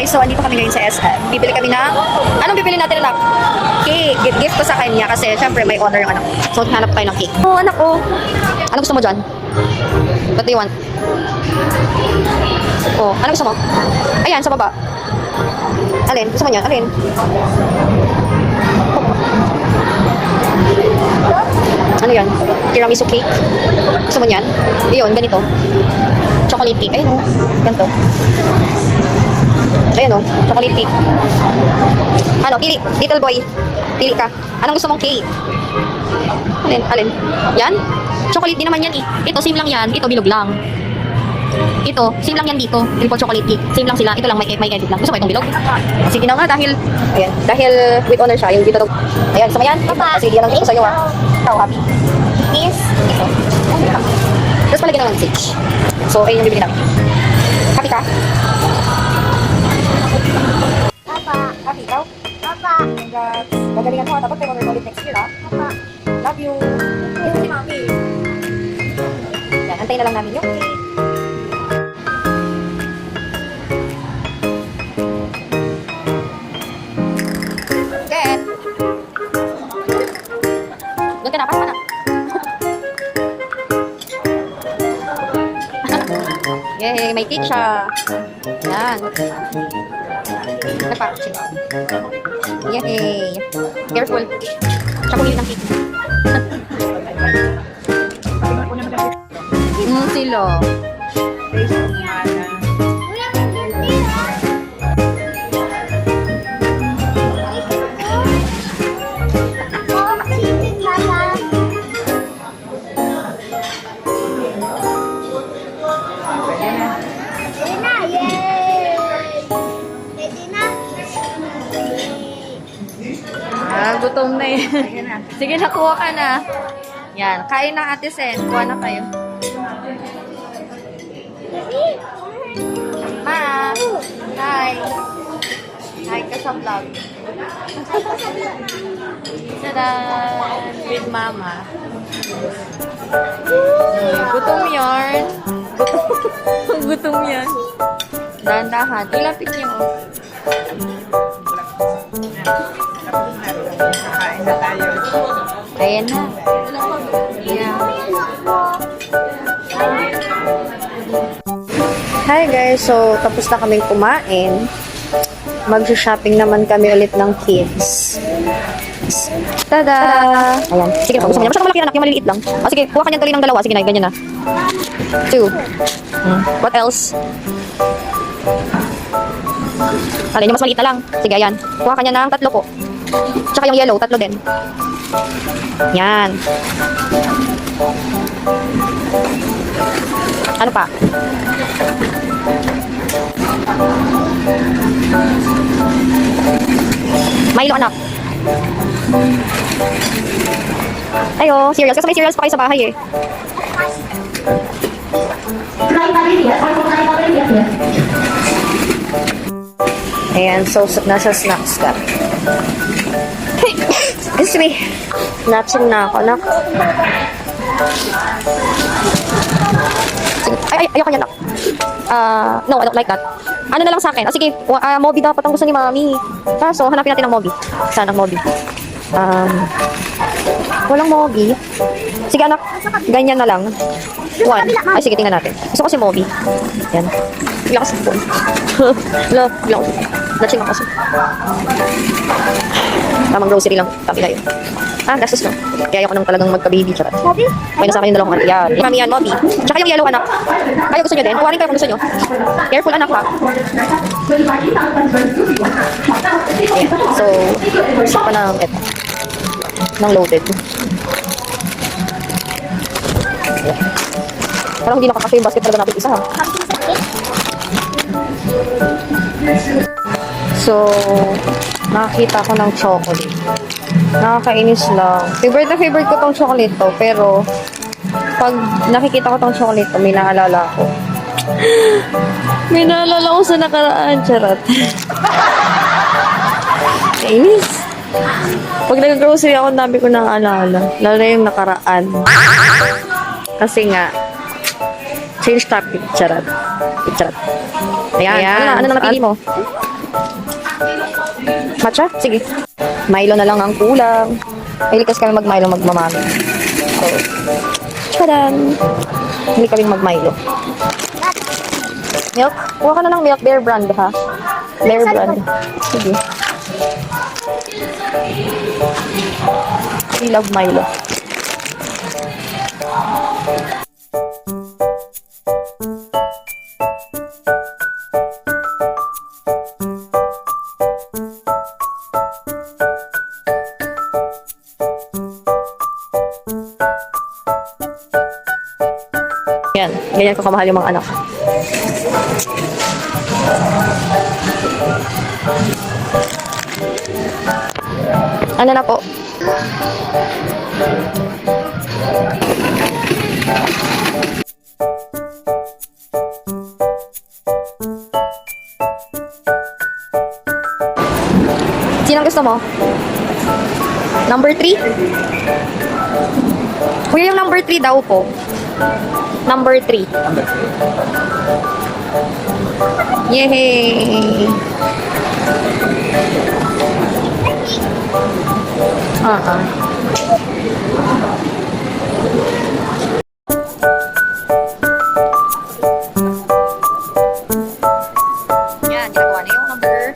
guys, so andito kami ngayon sa SM. Bibili kami ng... Anong bibili natin, anak? Cake. Gift ko sa kanya kasi syempre may order yung anak. So, hanap tayo ng cake. Oh, anak, oh. Ano gusto mo dyan? What do you want? Oh, ano gusto mo? Ayan, sa baba. Alin? Gusto mo yan? Alin? Ano yan? Tiramisu cake? Gusto mo yan? Iyon, ganito. Chocolate cake. Ayun, oh. Ganito. Ayun, oh. Chocolate cake. Ano? Pili. Little boy. Pili ka. Anong gusto mong cake? Alin? Alin? Yan? Chocolate din naman yan eh. Ito, same lang yan. Ito, bilog lang. Ito, same lang yan dito. Triple chocolate cake. Same lang sila. Ito lang, may edit lang. Gusto mo itong bilog? Sige na nga, dahil, ayan, dahil with honor siya, yung dito, ayan, gusto mo yan? Sige, yan ang gusto sa'yo, ha? Ikaw, happy? Yes. Ito. Tapos palagyan ng message. So, ayun yung bibili namin. Happy ka? Papa. Happy, ikaw? Papa. Gagalingan mo, dapat tayo mag-ulit next year, ha? Papa. Love you. Ito si Mami. Yan, antayin na lang namin yung cake. Ken! Doon ka na, pasok ka na. Yay, may cake siya. Yan. Nagpa-check. Yay. Careful. Siya pumili ng cake. Sila. Gutom na yan. Sige, nakuha ka na. Yan, kain na Ate Sen. Kuha na kayo. Ma! Hi! Hi ka sa vlog. Tada! With Mama. Gutom yarn. Gutom yan. Dahan-dahan. Ilapit niyo. Kain na tayo. Ayan na. Yeah. Hi guys, so tapos na kaming kumain. Mag-shopping naman kami ulit ng kids. Tada! Ayan. Sige, kung gusto mo niya. Masyadong malaki anak, yung maliliit lang. O sige, kuha ka niyan tuloy ng dalawa. Sige na, ganyan na. 2. What else? Alin, yung mas maliit na lang. Sige, ayan. Kuha ka niya ng 3 po. Tsaka yung yellow, 3 din. Yan. Ano pa? Milo, anak. Ayo, cereals. Kasi may cereals pa kayo sa bahay eh. Ayan, so nasa snacks ka. Excuse me. Natching na ako, anak. Sige. Ay, ayoko yan, anak. No, I don't like that. Ano na lang sa akin? Sige, Moby dapat ang gusto ni Mami. Kaso, hanapin natin ang Moby. Saan ang Moby? Walang Moby. Sige, anak. Ganyan na lang. 1. Ay, sige, tingnan natin. Gusto ko si Moby. Yan. Bigla kasi phone. Love, bigla kasi. Natching ako kasi. Tamang grocery lang. Tapi na yun. Gastos no. Kaya ayoko nang talagang magka-baby. Charot. Moby? May nasa akin yung dalawang anak. Yan. Mami yan, Moby. Tsaka yung yellow anak. Kayo gusto nyo din? Kuha rin kayo kung gusto nyo. Careful anak ha. Ayan. So, gusto pa ng eto. Ng loaded. Ayan. Parang hindi nakakasya yung basket talaga natin isa ha. So, nakakita ko ng chocolate. Nakakainis lang. Favorite na favorite ko tong chocolate to, pero pag nakikita ko tong chocolate to, may naalala ko. May naalala ko sa nakaraan, charot. Kainis. Pag nag-grocery ako, dami ko nang alala. Lalo na yung nakaraan. Kasi nga, change topic, charot. Charot. Ayan. Ano na napili mo? Matcha? Sige. Milo na lang ang kulang. Mahilig kami mag-Milo magmamami. So, tadam! Hindi kami mag-Milo. Milk? Kuha ka na ng milk. Bear brand, ha? Bear brand. Sige. I love Milo. Yan. Ganyan ko kamahal yung mga anak. Ano na po? Sinong gusto mo? Number 3? Kuya, yung number 3 daw po. Number 3. Yay! Yan, ginagawa na yung number.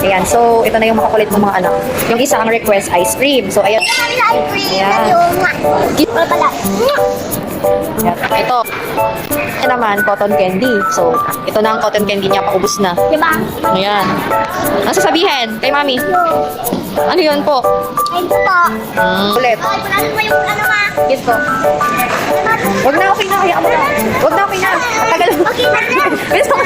Ayan, so ito na yung makakulit ng mga anak. Yung isa ang request ice cream. So ayan. Ayan. Ayan. Ito. Ito naman, cotton candy. So, ito na ang cotton candy niya, paubos na. Diba? Ayan. Ano sasabihin kay mami? Ano yun po? Ay, ito po. Ulit. Ay, punasan mo yung ano ma. Yes po. Wag na, okay na. Kaya mo na. Wag na, okay na. Matagal. Okay na. Bilis mo.